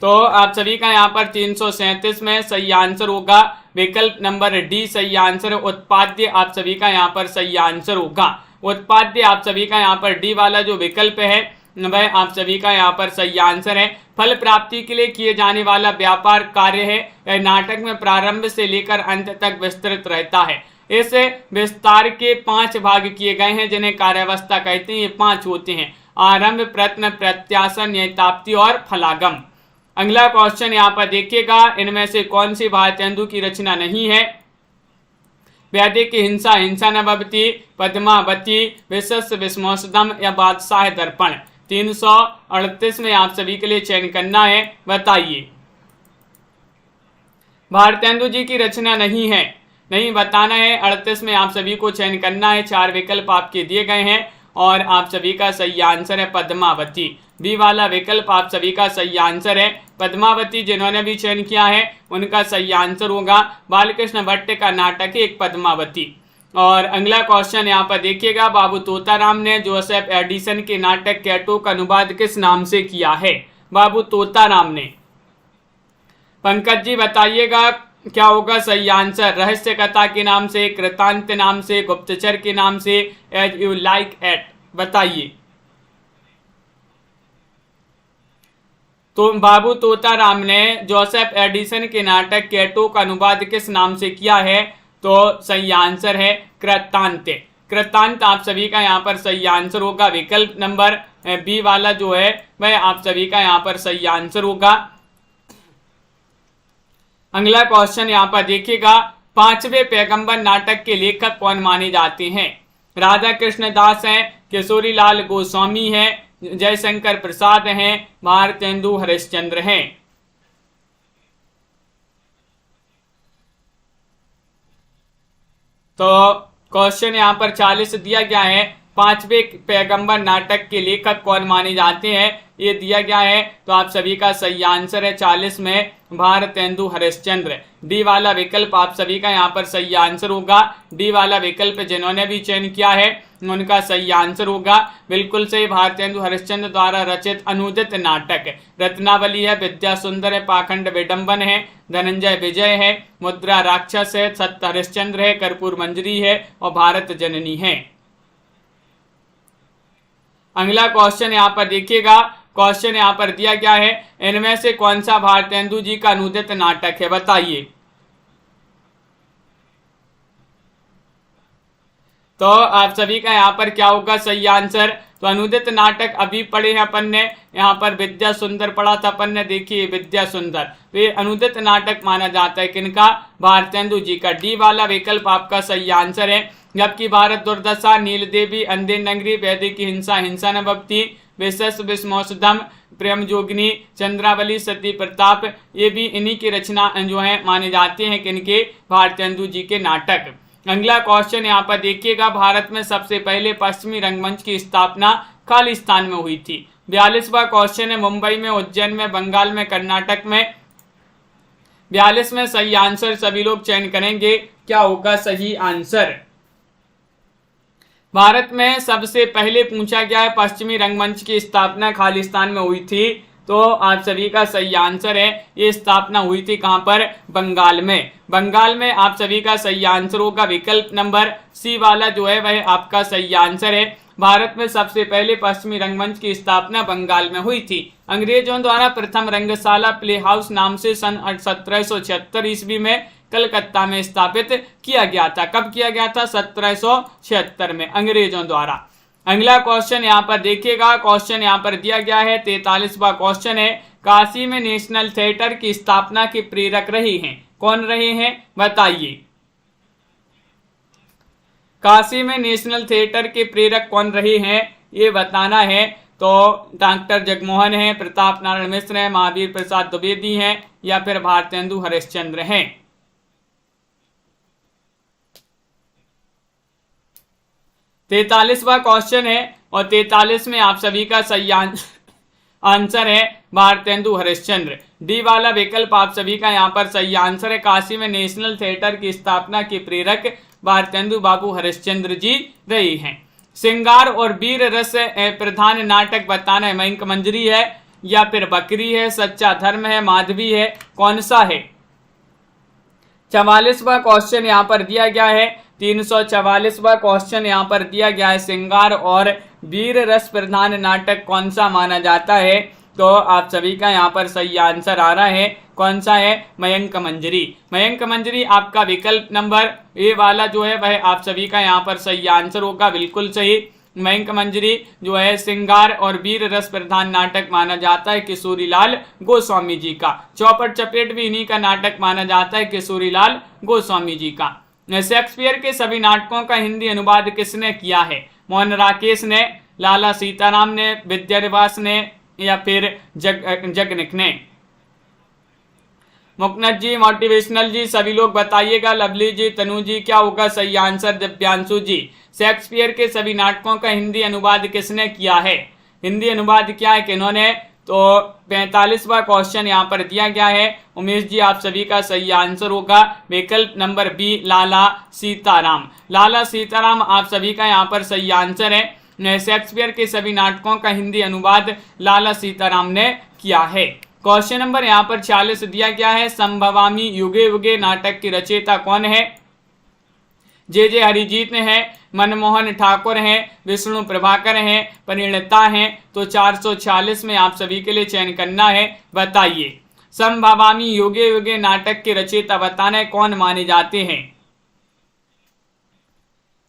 तो आप सभी का यहाँ पर 337 में सही आंसर होगा विकल्प नंबर डी सही आंसर है, उत्पाद्य आप सभी का यहाँ पर सही आंसर होगा। उत्पाद्य आप सभी का यहाँ पर डी वाला जो विकल्प है वह आप सभी का यहाँ पर सही आंसर है। फल प्राप्ति के लिए किए जाने वाला व्यापार कार्य है, यह नाटक में प्रारंभ से लेकर अंत तक विस्तृत रहता है। इस विस्तार के 5 भाग किए गए हैं जिन्हें कार्यावस्था कहते हैं। ये 5 होते हैं, आरंभ, प्रयत्न, प्रत्याशा, न्यायताप्ति और फलागम। अगला क्वेश्चन यहाँ पर देखिएगा, इनमें से कौन सी भारतेंदु की रचना नहीं है? वैदिक हिंसा, हिंसा न भवति, पद्मावती, विश्व विस्मोषदम या बादशाह दर्पण। 338 में आप सभी के लिए चयन करना है, बताइए। भारतेंदु जी की रचना नहीं है, नहीं बताना है। 38 में आप सभी को चयन करना है। 4 विकल्प आपके दिए गए हैं और आप सभी का सही आंसर है पद्मावती। बी वाला विकल्प आप सभी का सही आंसर है पद्मावती। जिन्होंने भी चयन किया है उनका सही आंसर होगा बालकृष्ण भट्ट का नाटक है एक पद्मावती। और अगला क्वेश्चन यहाँ पर देखिएगा, बाबू तोताराम ने जोसेफ एडिसन के नाटक कैटो का अनुवाद किस नाम से किया है? बाबू तोताराम ने। पंकज जी बताइएगा क्या होगा सही आंसर? रहस्य कथा के नाम से, कृतांत नाम से, गुप्तचर के नाम से, एज यू लाइक एट, बताइए। तो बाबू तोताराम ने जोसेफ एडिसन के नाटक कैटो का अनुवाद किस नाम से किया है? तो सही आंसर है कृतांत। कृतांत आप सभी का यहाँ पर सही आंसर होगा। विकल्प नंबर बी वाला जो है वह आप सभी का यहाँ पर सही आंसर होगा। अगला क्वेश्चन यहाँ पर देखिएगा, 5वें पैगंबर नाटक के लेखक कौन माने जाते हैं? राधा कृष्ण दास हैं, किशोरी लाल गोस्वामी हैं, जयशंकर प्रसाद हैं, भारतेंदु हरिश्चंद्र हैं। तो क्वेश्चन यहाँ पर 40 दिया गया है, 5वें पैगंबर नाटक के लेखक कौन माने जाते हैं, ये दिया गया है। तो आप सभी का सही आंसर है 40 में भारतेंदु हरिश्चंद्र। डी वाला विकल्प आप सभी का यहाँ पर सही आंसर होगा। डी वाला विकल्प जिन्होंने भी चयन किया है उनका सही आंसर होगा। बिल्कुल सही, भारतेंदु हरिश्चंद्र द्वारा रचित अनुदित नाटक रत्नावली है, विद्या सुंदर है, पाखंड विडंबन है, धनंजय विजय है, मुद्रा राक्षस है, सत्य हरिश्चंद्र है, कर्पूर मंजरी है और भारत जननी है। अगला क्वेश्चन यहाँ पर देखिएगा, क्वेश्चन यहाँ पर दिया गया है, इनमें से कौन सा भारतेंदु जी का अनुदित नाटक है, बताइए। तो आप सभी का यहाँ पर क्या होगा सही आंसर? तो अनुदित नाटक अभी पढ़े हैं अपन ने, यहाँ पर विद्या सुंदर पढ़ा था अपन ने, देखिए विद्या सुंदर, तो ये अनुदित नाटक माना जाता है किनका? भारतेंदु जी का। डी वाला विकल्प आपका सही आंसर है। जबकि भारत दुर्दशा, नील देवी, अंधे नगरी, वैदिक हिंसा, हिंसा न भवति, विश्व विस्मोषदम, प्रेम जोगिनी, चंद्रावली, सती प्रताप, ये भी इन्हीं की रचना जो है माने जाते हैं किनके? भारतेंदु जी के नाटक। अगला क्वेश्चन यहाँ पर देखिएगा, भारत में सबसे पहले पश्चिमी रंगमंच की स्थापना खालिस्तान में हुई थी। 42वां क्वेश्चन है, मुंबई में, उज्जैन में, बंगाल में, कर्नाटक में। 42 में सही आंसर सभी लोग चयन करेंगे, क्या होगा सही आंसर? भारत में सबसे पहले पूछा गया है पश्चिमी रंगमंच की स्थापना खालिस्तान में हुई थी, तो आप सभी का सही आंसर है ये स्थापना हुई थी कहां पर? बंगाल में। बंगाल में आप सभी का सही आंसर होगा विकल्प नंबर सी वाला जो है वह आपका सही आंसर है। भारत में सबसे पहले पश्चिमी रंगमंच की स्थापना बंगाल में हुई थी। अंग्रेजों द्वारा प्रथम रंगशाला प्ले हाउस नाम से सन 1776 ईस्वी में कलकत्ता में स्थापित किया गया था। कब किया गया था? 1776 में अंग्रेजों द्वारा। अगला क्वेश्चन यहाँ पर देखिएगा, क्वेश्चन यहाँ पर दिया गया है 43वां क्वेश्चन है, काशी में नेशनल थिएटर की स्थापना के प्रेरक रहे हैं, कौन रहे हैं बताइए। काशी में नेशनल थिएटर के प्रेरक कौन रहे हैं ये बताना है। तो डॉक्टर जगमोहन है, प्रताप नारायण मिश्र है, महावीर प्रसाद द्विवेदी हैं या फिर भारतेंदु हरिश्चंद्र हैं। 43वां क्वेश्चन है और 43 में आप सभी का सही आंसर है भारतेंदु हरिश्चंद्र। डी वाला विकल्प आप सभी का यहाँ पर सही आंसर है। काशी में नेशनल थिएटर की स्थापना के प्रेरक भारतेंदु बाबू हरिश्चंद्र जी रहे हैं। श्रृंगार और वीर रस प्रधान नाटक बताना है, मयंक मंजरी है या फिर बकरी है, सच्चा धर्म है, माधवी है, कौन सा है? 44वां क्वेश्चन यहाँ पर दिया गया है, 344वां क्वेश्चन यहाँ पर दिया गया है, श्रृंगार और वीर रस प्रधान नाटक कौन सा माना जाता है? तो आप सभी का यहाँ पर सही आंसर आ रहा है, कौन सा है? मयंक मंजरी। मयंक मंजरी आपका विकल्प नंबर ए वाला जो है वह आप सभी का यहाँ पर सही आंसर होगा, बिल्कुल सही। मयंक मंजरी जो है श्रृंगार और वीर रस प्रधान नाटक माना जाता है किशोरीलाल गोस्वामी जी का। चौपट चपेट भी इन्हीं का नाटक माना जाता है किशोरीलाल गोस्वामी जी का। शेक्सपियर के सभी नाटकों का हिंदी अनुवाद किसने किया है? मोहन राकेश ने, लाला सीताराम ने, विद्यानिवास ने या फिर जगनिक ने? मुकनद जी, मोटिवेशनल जी, सभी लोग बताइएगा। लवली जी, तनु जी, क्या होगा सही आंसर? दिव्यांशु जी, शेक्सपियर के सभी नाटकों का हिंदी अनुवाद किसने किया है? हिंदी अनुवाद क्या है, किन्होंने? तो 45वां क्वेश्चन यहाँ पर दिया गया है। उमेश जी, आप सभी का सही आंसर होगा विकल्प नंबर बी, लाला सीताराम। लाला सीताराम आप सभी का यहाँ पर सही आंसर है। शेक्सपियर के सभी नाटकों का हिंदी अनुवाद लाला सीताराम ने किया है। क्वेश्चन नंबर यहाँ पर 46 दिया गया है। संभवामी युगे युगे नाटक की रचयिता कौन है? जे हरिजीत है, मनमोहन ठाकुर हैं, विष्णु प्रभाकर हैं, परिणीता हैं। तो 446 में आप सभी के लिए चयन करना है। बताइए, संभवामी युगे युगे नाटक के रचयिता बताना है कौन माने जाते हैं?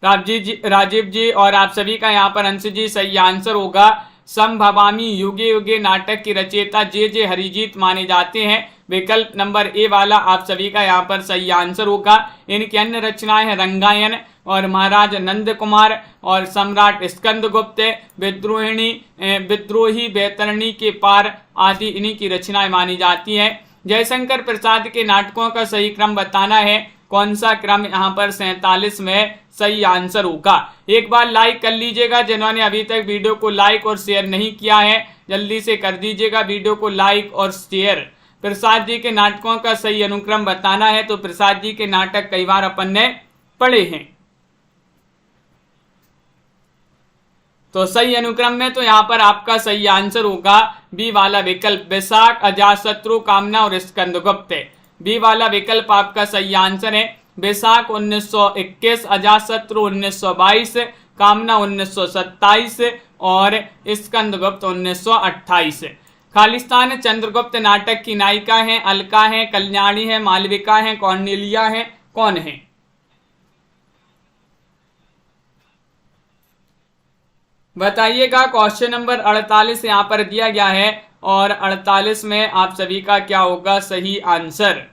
राजीव जी और आप सभी का यहाँ पर अंश जी सही आंसर होगा। संभवामी युगे युगे नाटक की रचयिता जे हरिजीत माने जाते हैं। विकल्प नंबर ए वाला आप सभी का यहाँ पर सही आंसर होगा। इनकी अन्य रचनाएं हैं रंगायन और महाराज नंद कुमार और सम्राट स्कंदगुप्त, विद्रोही बैतरणी के पार आदि इन्हीं की रचनाएं मानी जाती हैं। जयशंकर प्रसाद के नाटकों का सही क्रम बताना है। कौन सा क्रम यहाँ पर 47 में सही आंसर होगा? एक बार लाइक कर लीजिएगा जिन्होंने अभी तक वीडियो को लाइक और शेयर नहीं किया है, जल्दी से कर दीजिएगा वीडियो को लाइक और शेयर। प्रसाद जी के नाटकों का सही अनुक्रम बताना है। तो प्रसाद जी के नाटक कई बार अपन ने पढ़े हैं। तो सही अनुक्रम में तो यहाँ पर आपका सही आंसर होगा बी वाला विकल्प, वैशाख, अजातशत्रु, कामना और स्कंदगुप्त। बी वाला विकल्प आपका सही आंसर है। वैशाख 1921, अजातशत्रु 1922, कामना 1927 और स्कंदगुप्त 1928। खालिस्तान चंद्रगुप्त नाटक की नायिका हैं अलका हैं, कल्याणी हैं, मालविका हैं, कॉर्नेलिया हैं, कौन है? बताइएगा। क्वेश्चन नंबर 48 यहाँ पर दिया गया है और 48 में आप सभी का क्या होगा सही आंसर?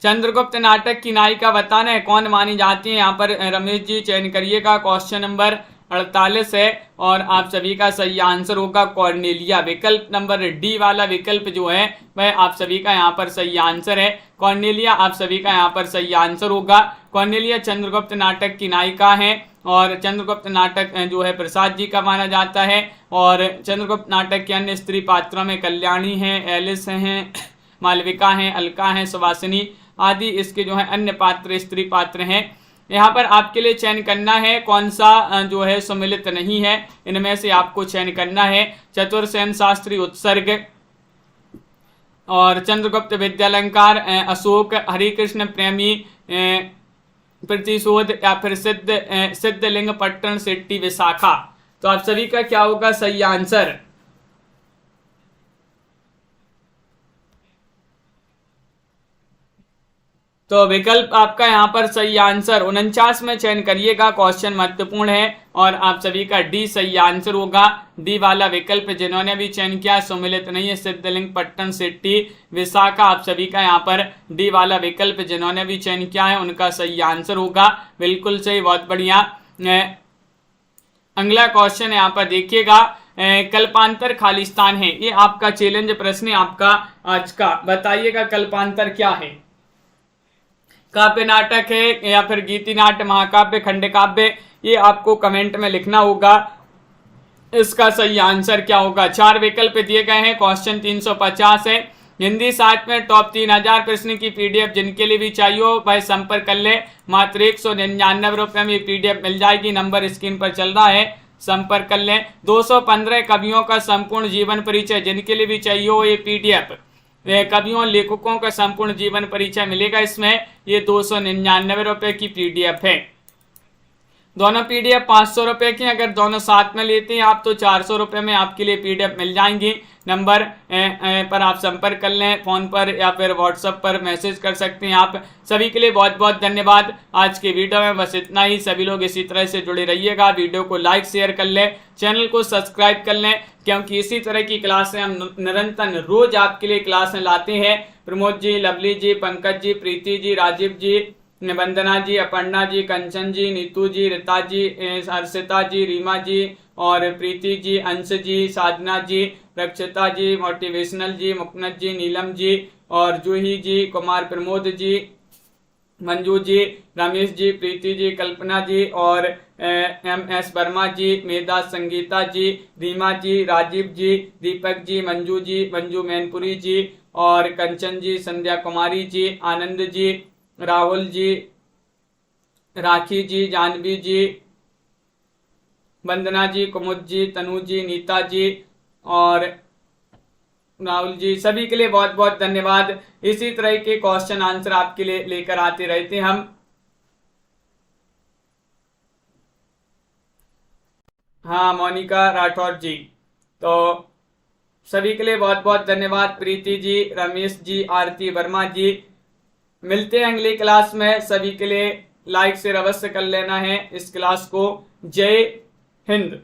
चंद्रगुप्त नाटक की नायिका बताना है कौन मानी जाती है। यहाँ पर रमेश जी चयन करिएगा। क्वेश्चन नंबर 48 है और आप सभी का सही आंसर होगा कॉर्नेलिया। विकल्प नंबर डी वाला विकल्प जो है वह आप सभी का यहाँ पर सही आंसर है। कॉर्नेलिया आप सभी का यहाँ पर सही आंसर होगा। कॉर्नेलिया चंद्रगुप्त नाटक की नायिका है और चंद्रगुप्त नाटक जो है प्रसाद जी का माना जाता है। और चंद्रगुप्त नाटक के अन्य स्त्री पात्रों में कल्याणी हैं, एलिस हैं, मालविका हैं, अलका हैं, सुवासिनी आदि इसके जो है अन्य पात्र स्त्री पात्र हैं। यहाँ पर आपके लिए चयन करना है कौन सा जो है सम्मिलित नहीं है, इनमें से आपको चयन करना है। चतुर्सेन शास्त्री उत्सर्ग और चंद्रगुप्त विद्यालंकार, अशोक, हरिकृष्ण प्रेमी प्रतिशोध या फिर सिद्धलिंग पट्टन शेट्टी विशाखा। तो आप सभी का क्या होगा सही आंसर? तो विकल्प आपका यहाँ पर सही आंसर 49 में चयन करिएगा। क्वेश्चन महत्वपूर्ण है और आप सभी का डी सही आंसर होगा। डी वाला विकल्प जिन्होंने भी चयन किया सम्मिलित नहीं है, सिद्धलिंग पट्टन शेट्टी विशाखा। आप सभी का यहाँ पर डी वाला विकल्प जिन्होंने भी चयन किया है उनका सही आंसर होगा। बिल्कुल सही, बहुत बढ़िया। अगला क्वेश्चन यहाँ पर देखिएगा, कल्पांतर खालिस्तान है, ये आपका चैलेंज प्रश्न है आपका आज का। बताइएगा कल्पांतर क्या है? काव्य नाटक है या फिर गीति नाट्य, महाकाव्य, खंड काव्य? ये आपको कमेंट में लिखना होगा। इसका सही आंसर क्या होगा? 4 विकल्प दिए गए हैं। क्वेश्चन 350 है। हिंदी साहित्य में टॉप 3000 प्रश्न की पीडीएफ जिनके लिए भी चाहिए हो वह संपर्क कर ले। मात्र 199 रुपये में पीडीएफ मिल जाएगी। नंबर स्क्रीन पर चल रहा है, संपर्क कर लें। 215 कवियों का संपूर्ण जीवन परिचय जिनके लिए भी चाहिए हो ये पीडीएफ, कवियों लेखकों का संपूर्ण जीवन परिचय मिलेगा इसमें। ये 299 रुपये की पीडीएफ है। दोनों पीडीएफ 500 रुपए की, अगर दोनों साथ में लेते हैं आप तो 400 रुपए में आपके लिए पीडीएफ मिल जाएंगी। नंबर पर आप संपर्क कर लें, फोन पर या फिर व्हाट्सएप पर मैसेज कर सकते हैं आप। सभी के लिए बहुत बहुत धन्यवाद। आज की वीडियो में बस इतना ही। सभी लोग इसी तरह से जुड़े रहिएगा, वीडियो को लाइक शेयर कर लें, चैनल को सब्सक्राइब कर लें, क्योंकि इसी तरह की क्लासें हम निरंतर रोज आपके लिए क्लासें लाते हैं। प्रमोद जी, लवली जी, पंकज जी, प्रीति जी, राजीव जी, वंदना जी, अपर्णा जी, कंचन जी, नीतू जी, रीता जी, हर्षिता जी, रीमा जी और प्रीति जी, अंश जी, साधना जी, रक्षिता जी, मोटिवेशनल जी, मुकनत जी, नीलम जी और जूही जी, कुमार प्रमोद जी, मंजू जी, रमेश जी, प्रीति जी, कल्पना जी और MS वर्मा जी, मेधा संगीता जी, रीमा जी, राजीव जी, दीपक जी, मंजू जी, मंजू मैनपुरी जी और कंचन जी, संध्या कुमारी जी, आनंद जी, राहुल जी, राखी जी, जानवी जी, वंदना जी, कुमुद जी, तनु जी, नीता जी और राहुल जी, सभी के लिए बहुत बहुत धन्यवाद। इसी तरह के क्वेश्चन आंसर आपके लिए लेकर आते रहते हैं हम। हाँ, मोनिका राठौर जी, तो सभी के लिए बहुत बहुत धन्यवाद। प्रीति जी, रमेश जी, आरती वर्मा जी, मिलते हैं अगली क्लास में। सभी के लिए लाइक शेयर अवश्य कर लेना है इस क्लास को। जय हिंद।